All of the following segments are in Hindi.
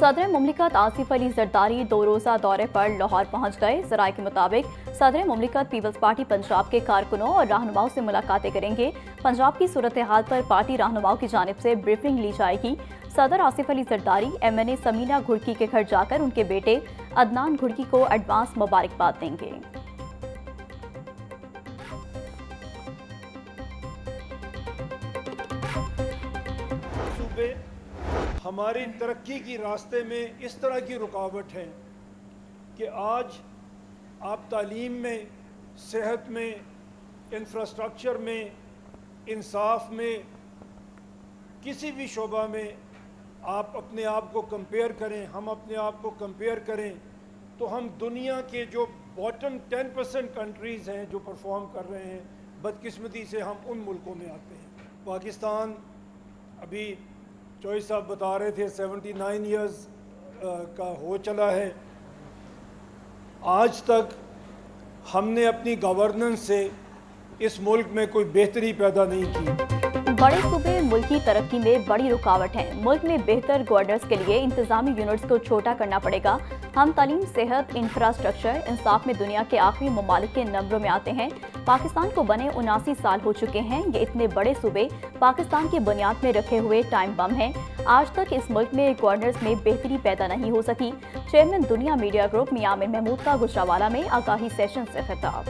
सदर मुमलिकत आसिफ अली जरदारी 2 रोज़ा दौरे पर लाहौर पहुंच गए। जराये के मुताबिक सदर मुमलिकत पीपल्स पार्टी पंजाब के कारकुनों और रहनुमाओं से मुलाकातें करेंगे। पंजाब की सूरत हाल पर पार्टी रहनुमाओं की जानिब से ब्रीफिंग ली जाएगी। सदर आसिफ अली जरदारी MNA समीना घुड़की के घर जाकर उनके बेटे अदनान घुड़की को एडवांस मुबारकबाद देंगे। हमारी तरक्की की रास्ते में इस तरह की रुकावट है कि आज आप तालीम में, सेहत में, इंफ्रास्ट्रक्चर में, इंसाफ में, किसी भी शोबा में आप अपने आप को कंपेयर करें, हम अपने आप को कंपेयर करें तो हम दुनिया के जो बॉटम 10% कंट्रीज़ हैं जो परफॉर्म कर रहे हैं, बदकिस्मती से हम उन मुल्कों में आते हैं। पाकिस्तान अभी चौधरी साहब बता रहे थे 79 ईयर्स का हो चला है। आज तक हमने अपनी गवर्नेंस से इस मुल्क में कोई बेहतरी पैदा नहीं की। बड़े सूबे मुल्क की तरक्की में बड़ी रुकावट हैं। मुल्क में बेहतर गवर्नेंस के लिए इंतजामी यूनिट्स को छोटा करना पड़ेगा। हम तालीम, सेहत, इंफ्रास्ट्रक्चर, इंसाफ में दुनिया के आखिरी ममालिक के नंबरों में आते हैं। पाकिस्तान को बने 79 साल हो चुके हैं। ये इतने बड़े सूबे पाकिस्तान की बुनियाद में रखे हुए टाइम बम हैं। आज तक इस मुल्क में गवर्नेंस में बेहतरी पैदा नहीं हो सकी। चेयरमैन दुनिया मीडिया ग्रुप मियां आमिर महमूद का गुजरांवाला में आगाही सेशन से खिताब।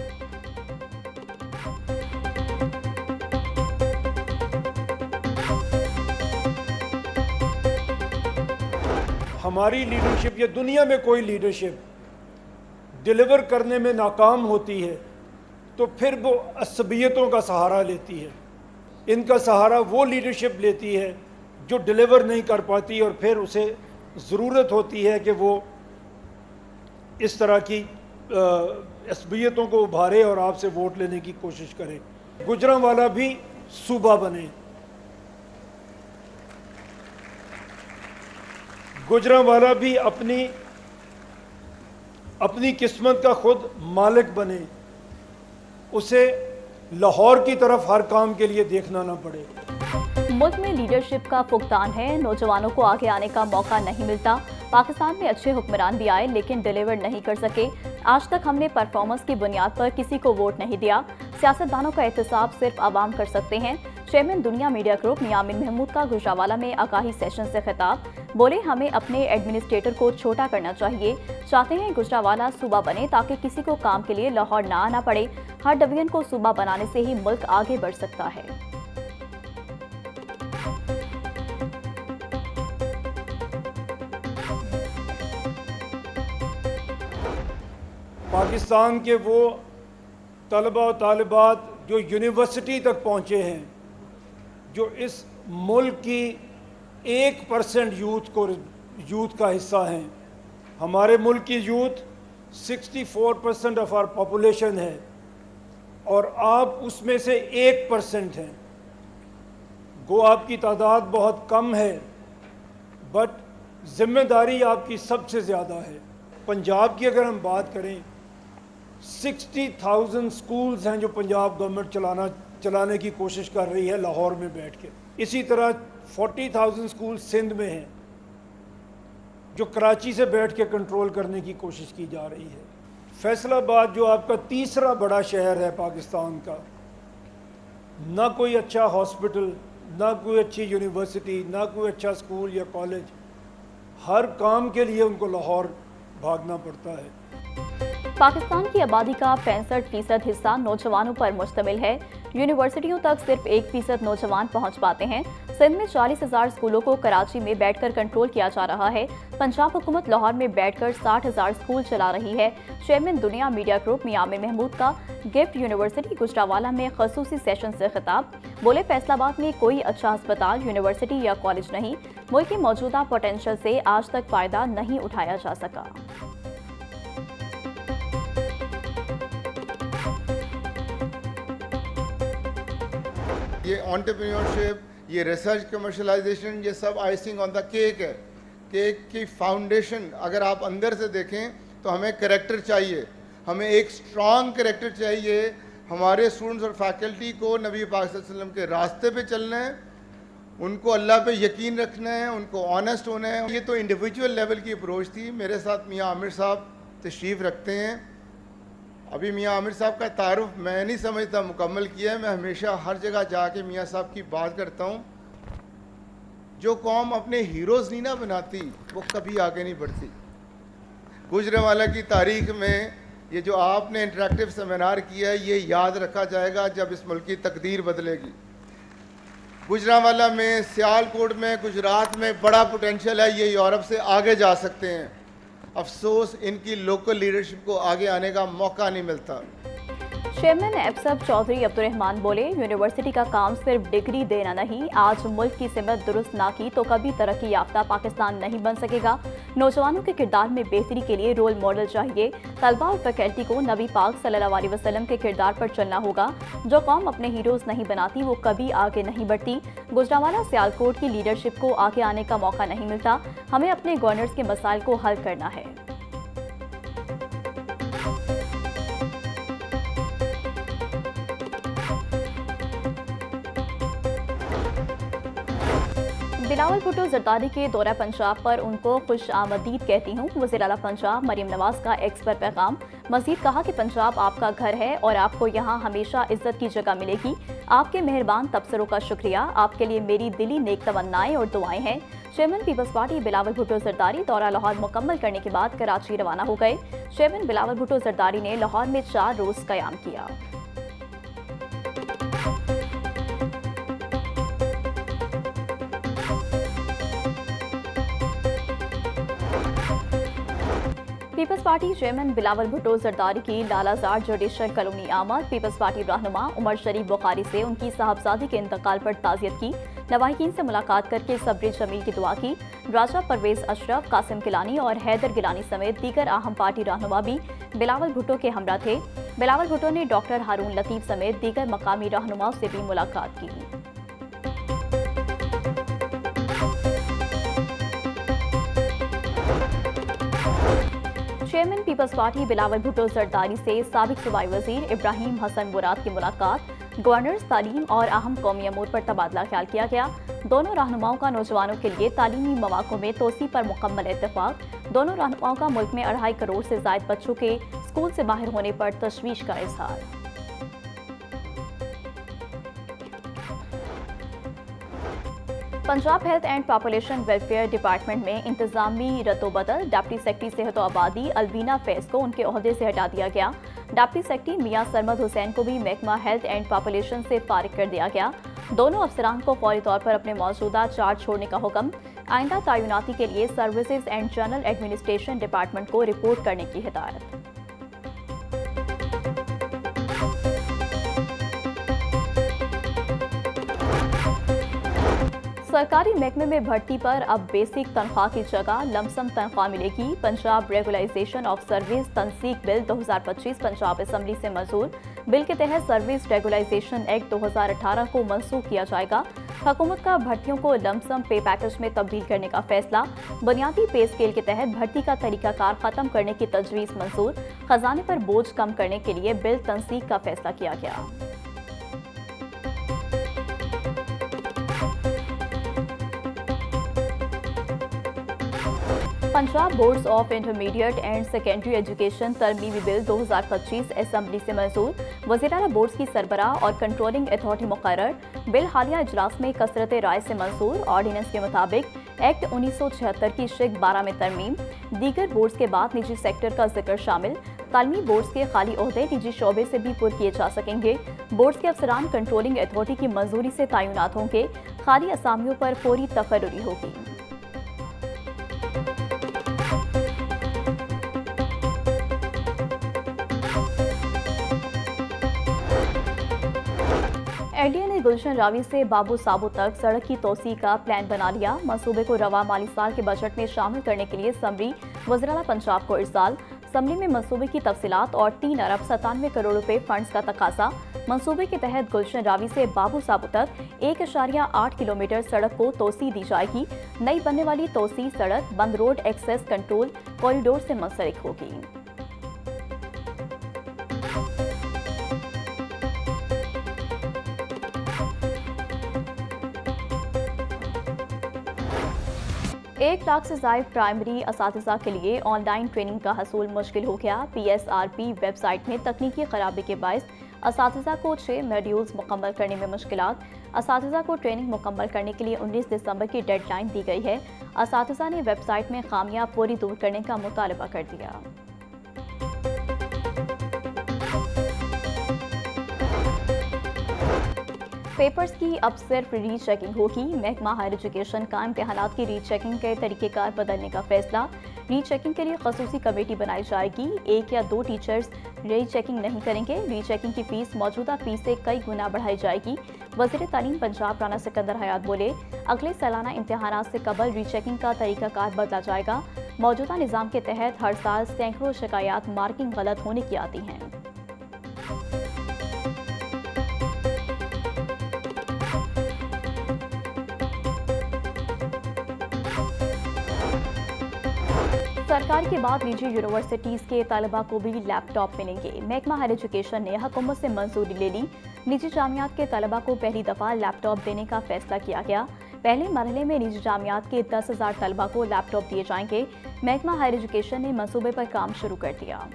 हमारी लीडरशिप या दुनिया में कोई लीडरशिप डिलीवर करने में नाकाम होती है तो फिर वो असबियतों का सहारा लेती है। इनका सहारा वो लीडरशिप लेती है जो डिलीवर नहीं कर पाती और फिर उसे ज़रूरत होती है कि वो इस तरह की असबियतों को उभारे और आपसे वोट लेने की कोशिश करे। गुजरांवाला भी सूबा बने, गुजरांवाला भी अपनी किस्मत का खुद मालिक बने, उसे लाहौर की तरफ हर काम के लिए देखना ना पड़े। मुल्क में लीडरशिप का फुकदान है, नौजवानों को आगे आने का मौका नहीं मिलता। पाकिस्तान में अच्छे हुक्मरान भी आए लेकिन डिलीवर नहीं कर सके। आज तक हमने परफॉर्मेंस की बुनियाद पर किसी को वोट नहीं दिया। सियासतदानों का एहतसाब सिर्फ आवाम कर सकते हैं। चेयरमैन दुनिया मीडिया ग्रुप मियां आमिर महमूद का गुजरांवाला में आगाही सेशन से खिताब। बोले, हमें अपने एडमिनिस्ट्रेटर को छोटा करना चाहिए। चाहते हैं गुजरांवाला सूबा बने ताकि किसी को काम के लिए लाहौर ना आना पड़े। हर डिवीजन को सूबा बनाने से ही मुल्क आगे बढ़ सकता है। पाकिस्तान के वो तलबा और तालिबात जो यूनिवर्सिटी तक पहुँचे हैं, जो इस मुल्क की 1% यूथ का हिस्सा हैं। हमारे मुल्क की यूथ 64% ऑफ आवर पॉपुलेशन है और आप उसमें से 1% हैं। गो आपकी तादाद बहुत कम है बट जिम्मेदारी आपकी सबसे ज़्यादा है। पंजाब की अगर हम बात करें, 60,000 स्कूल्स हैं जो पंजाब गवर्नमेंट चलाने की कोशिश कर रही है लाहौर में बैठ के। इसी तरह 40,000 स्कूल सिंध में हैं जो कराची से बैठ के कंट्रोल करने की कोशिश की जा रही है। फैसलाबाद जो आपका तीसरा बड़ा शहर है पाकिस्तान का, ना कोई अच्छा हॉस्पिटल, ना कोई अच्छी यूनिवर्सिटी, ना कोई अच्छा स्कूल या कॉलेज। हर काम के लिए उनको लाहौर भागना पड़ता है। पाकिस्तान की आबादी का 65% हिस्सा नौजवानों पर मुश्तमिल है। यूनिवर्सिटियों तक सिर्फ 1% नौजवान पहुंच पाते हैं। सिंध में 40,000 स्कूलों को कराची में बैठकर कंट्रोल किया जा रहा है। पंजाब हुकूमत लाहौर में बैठकर 60,000 स्कूल चला रही है। चेयरमैन दुनिया मीडिया ग्रुप मियां आमिर महमूद का गिफ्ट यूनिवर्सिटी गुजरांवाला में खसूसी सेशन से खिताब। बोले, फैसलाबाद में कोई अच्छा अस्पताल, यूनिवर्सिटी या कॉलेज नहीं। मुल्क की मौजूदा पोटेंशियल से आज तक फायदा नहीं उठाया जा सका। ये एंटरप्रेन्योरशिप, ये रिसर्च, कमर्शलाइजेशन, ये सब आइसिंग ऑन द केक है। केक की फाउंडेशन अगर आप अंदर से देखें तो हमें कैरेक्टर चाहिए, हमें एक स्ट्रॉन्ग कैरेक्टर चाहिए। हमारे स्टूडेंट्स और फैकल्टी को नबी पाक सल्लल्लाहु अलैहि वसल्लम के रास्ते पे चलना है, उनको अल्लाह पे यकीन रखना है, उनको ऑनेस्ट होना है। ये तो इंडिविजुअल लेवल की अप्रोच थी। मेरे साथ मियाँ आमिर साहब तशरीफ़ रखते हैं। अभी मियाँ आमिर साहब का तारुफ मैं नहीं समझता मुकम्मल किया है। मैं हमेशा हर जगह जाके मियाँ साहब की बात करता हूँ। जो कौम अपने हीरोज़ नहीं ना बनाती वो कभी आगे नहीं बढ़ती। गुजरांवाला की तारीख में ये जो आपने इंटरेक्टिव सेमिनार किया है, ये याद रखा जाएगा जब इस मुल्क की तकदीर बदलेगी। गुजरांवाला में, सियालकोट में, गुजरात में बड़ा पोटेंशियल है। ये यूरोप से आगे जा सकते हैं। अफसोस इनकी लोकल लीडरशिप को आगे आने का मौका नहीं मिलता। चेयरमैन एफसब चौधरी अब्दुर्रहमान बोले, यूनिवर्सिटी का काम सिर्फ डिग्री देना नहीं, आज मुल्क की सिमत दुरुस्त ना की तो कभी तरक्की याफ्ता पाकिस्तान नहीं बन सकेगा। नौजवानों के किरदार में बेहतरी के लिए रोल मॉडल चाहिए। तलबा और फैकल्टी को नबी पाक सल्लल्लाहु अलैहि वसल्लम के किरदार पर चलना होगा। जो कौम अपने हीरोज नहीं बनाती वो कभी आगे नहीं बढ़ती। गुजरांवाला सियालकोट की लीडरशिप को आगे आने का मौका नहीं मिलता। हमें अपने गवर्नर्स के मसाइल को हल करना है। बिलावल भुट्टो जरदारी के दौरा पंजाब पर उनको खुश आमदीद कहती हूँ। वज़ीर आला पंजाब मरियम नवाज का एक्स पर पैगाम। मजीद कहा कि पंजाब आपका घर है और आपको यहाँ हमेशा इज्जत की जगह मिलेगी। आपके मेहरबान तबसरों का शुक्रिया। आपके लिए मेरी दिली नेक तमन्नाएं और दुआएं हैं। चेयरमैन पीपल्स पार्टी बिलावल भुट्टो जरदारी दौरा लाहौर मुकम्मल करने के बाद कराची रवाना हो गए। चेयरमैन बिलावल भुट्टो जरदारी ने लाहौर में 4 रोज कयाम किया। पीपल्स पार्टी चेयरमैन बिलावल भुट्टो जरदारी की लालाजार जुडिशल कॉलोनी आमद। पीपल्स पार्टी रहनुमा उमर शरीफ बुखारी से उनकी साहबजादी के इंतकाल पर ताज़ियत की। लवाहिकीन से मुलाकात करके सब्र जमील की दुआ की। राजा परवेज अशरफ, कासिम गिलानी और हैदर गिलानी समेत दीगर अहम पार्टी रहनुमा भी बिलावल भुट्टो के हमरा थे। बिलावल भुट्टो ने डॉक्टर हारून लतीफ समेत दीगर मकामी रहनुमाओं से भी मुलाकात की। चेयरमैन पीपल्स पार्टी बिलावल भुट्टो जरदारी से साबिक सूबाई वजीर इब्राहिम हसन मुराद की मुलाकात। गवर्नर्स, तालीम और अहम कौमी अमूर पर तबादला ख्याल किया गया। दोनों रहनुमाओं का नौजवानों के लिए तालीमी मौक़ों में तोसी पर मुकम्मल इत्तेफाक। दोनों रहनुमाओं का मुल्क में 2.5 करोड़ से ज़ायद बच्चों के स्कूल से बाहर होने पर तशवीश का इजहार। Punjab health and population welfare department में इंतजामी रद्दोबदल। डिप्टी सेक्रेटरी सेहत व आबादी अलवीना फैज को उनके ओहदे से हटा दिया गया। डिप्टी सेक्रेटरी मियां सरमद हुसैन को भी महकमा हेल्थ एंड पॉपुलेशन से फारिग कर दिया गया। दोनों अफसरान को फौरी तौर पर अपने मौजूदा चार्ज छोड़ने का हुक्म। आइंदा तैनाती के लिए services and general administration department को रिपोर्ट करने की हिदायत। सरकारी महकमे में भर्ती पर अब बेसिक तनख्वाह की जगह लमसम तनख्वाह मिलेगी। पंजाब रेगुलाइजेशन ऑफ सर्विस तनसीक बिल 2025 पंजाब असम्बली से मंजूर। बिल के तहत सर्विस रेगुलाइजेशन एक्ट 2018 को मनसूख किया जाएगा। हुकूमत का भर्तियों को लमसम पे पैकेज में तब्दील करने का फैसला। बुनियादी पे स्केल के तहत भर्ती का तरीकाकार खत्म करने की तजवीज़ मंजूर। खजाने पर बोझ कम करने के लिए बिल तनसीक का फैसला किया गया। Punjab boards of intermediate and secondary education तरमीमी बिल 2025 असम्बली से मंजूर। वज़ीर-ए-आला बोर्ड्स की सरबराह और कंट्रोलिंग अथॉरिटी मुकर्रर। बिल हालिया इजलास में कसरत राय से मंजूर। ऑर्डिनेंस के मुताबिक एक्ट 1976 की शिक 12 में तरमीम। दीगर बोर्ड्स के बाद निजी सेक्टर का जिक्र शामिल। तालीमी बोर्ड्स के खाली ओहदे निजी शोबे से भी पुर किए जा सकेंगे। बोर्ड्स के अफसरान कंट्रोलिंग अथॉरिटी की मंजूरी से तैनात होंगे। खाली असामियों पर फौरी तकर्रुरी होगी। एनडीए ने गुलशन रावी से बाबू साबो तक सड़क की तोसी का प्लान बना लिया। मंसूबे को रवा माली साल के बजट में शामिल करने के लिए समरी वज़ीर-ए-आला पंजाब को इरसाल। असम्बली में मंसूबे की तफसीलात और 3 अरब 97 करोड़ रुपए फंड्स का तकाजा। मंसूबे के तहत गुलशन रावी से बाबू साबो तक 1.8 किलोमीटर सड़क को तोसी दी जाएगी। नई बनने वाली तोसी सड़क बंद रोड एक्सेस कंट्रोल कॉरिडोर से मुंसलिक होगी। 1 लाख से ज़ायद प्राइमरी असातिज़ा के लिए ऑनलाइन ट्रेनिंग का हसूल मुश्किल हो गया। PSRP वेबसाइट में तकनीकी खराबी के बायस असातिज़ा को 6 मॉड्यूल्स मुकम्मल करने में मुश्किलात। असातिज़ा को ट्रेनिंग मुकम्मल करने के लिए 19 दिसंबर की डेडलाइन दी गई है। असातिज़ा ने वेबसाइट में खामियां फौरी दूर करने का मुतालबा कर दिया। पेपर्स की अब सिर्फ रीचेकिंग होगी। महकमा हायर एजुकेशन का इम्तहानात की रीचेकिंग के तरीक़ेकार बदलने का फैसला। रीचेकिंग के लिए खसूसी कमेटी बनाई जाएगी। 1 या 2 टीचर्स रीचेकिंग नहीं करेंगे। रीचेकिंग की फीस मौजूदा फीस से कई गुना बढ़ाई जाएगी। वज़ीर तालीम पंजाब राना सिकंदर हयात बोले, अगले सालाना इम्तहानात से कबल रीचेकिंग का तरीक़ाकार बदला जाएगा। मौजूदा निज़ाम के तहत हर साल सैकड़ों शिकायत मार्किंग गलत होने की आती हैं। सरकार के बाद निजी यूनिवर्सिटीज़ के तलबा को भी लैपटॉप मिलेंगे। महकमा हायर एजुकेशन ने हुकूमत से मंजूरी ले ली। निजी जामियात के तलबा को पहली दफ़ा लैपटॉप देने का फैसला किया गया। पहले मरहले में निजी जामियात के 10,000 तलबा को लैपटॉप दिए जाएंगे। महकमा हायर एजुकेशन ने मंसूबे पर काम शुरू कर दिया।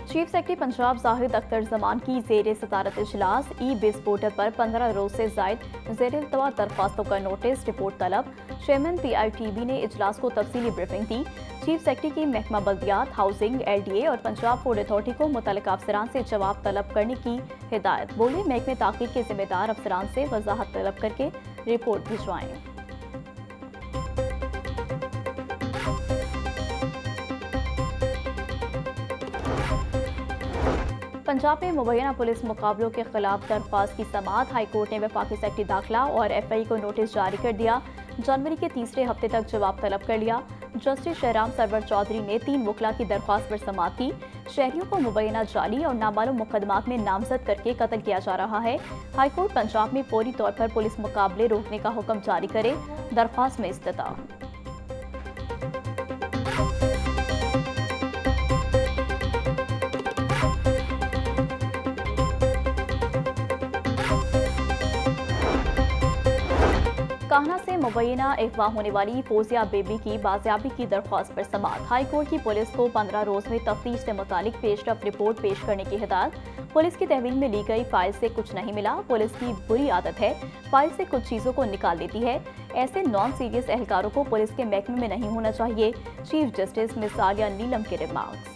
चीफ सेक्रेटरी पंजाब जाहिद अख्तर जमान की ज़ेर सदारत इजलास। ई-बिज़ पोर्टल पर 15 रोज से ज़ायद ज़ेर इल्तवा दरख्वास्तों का नोटिस रिपोर्ट तलब। चेयरमैन PITB ने इजलास को तफसीली ब्रीफिंग दी। चीफ सेक्रेटरी की महकमा बल्दियात, हाउसिंग, LDA और पंजाब पोर्ट अथॉरिटी को मुतल्लिका अफसरान से जवाब तलब करने की हिदायत। बोले, महकमे ताक़ीद के जिम्मेदार अफसरान से वजाहत तलब करके रिपोर्ट भिजवाएं। पंजाब में मुबैना पुलिस मुकाबलों के खिलाफ दरख्वास्त की समाअत। हाई कोर्ट ने वफाकी सेक्रेटरी दाखिला और FI को नोटिस जारी कर दिया। जनवरी के तीसरे हफ्ते तक जवाब तलब कर लिया। जस्टिस शहराम सरवर चौधरी ने 3 वकला की दरख्वास्त पर समाअत की। शहरियों को मुबैना जाली और नामालूम मुकदमात में नामजद करके कत्ल किया जा रहा है। हाई कोर्ट पंजाब में फौरी तौर पर पुलिस मुकाबले रोकने का हुक्म जारी करे। दरख्वास्त में इस्तता। कान्हा से मुबैना अगवा होने वाली फौजिया बेबी की बाजियाबी की दरख्वास्त पर समाअत। हाई कोर्ट की पुलिस को 15 रोज में तफ्तीश से मुतालिक पेशरफ रिपोर्ट पेश करने की हिदायत। पुलिस की तहवील में ली गई फाइल से कुछ नहीं मिला। पुलिस की बुरी आदत है, फाइल से कुछ चीज़ों को निकाल देती है। ऐसे नॉन सीरियस एहलकारों को पुलिस के महकमे में नहीं होना चाहिए। चीफ जस्टिस मिसाल या नीलम के रिमार्क्स।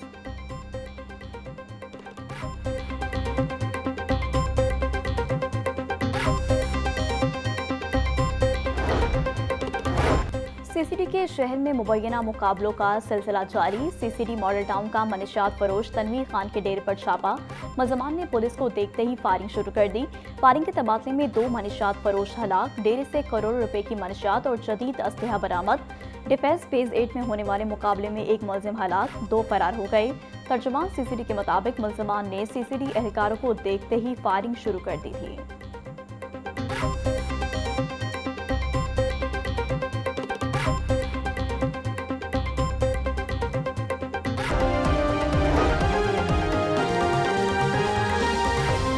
CCD के शहर में मुबैना मुकाबलों का सिलसिला जारी। CCD मॉडल टाउन का मनशियात फरोश तनवीर खान के डेरे पर छापा। मुलजमान ने पुलिस को देखते ही फायरिंग शुरू कर दी। फायरिंग के तबादले में 2 मनशियात फरोश हलाक। डेरे से करोड़ों रुपए की मनशियात और जदीद असलहा बरामद। डिफेंस फेज 8 में होने वाले मुकाबले में 1 मुलजिम हलाक, 2 फरार हो गए। तर्जुमान CCD के मुताबिक मुलजमान ने CCD एहलकारों को देखते ही फायरिंग शुरू कर दी थी।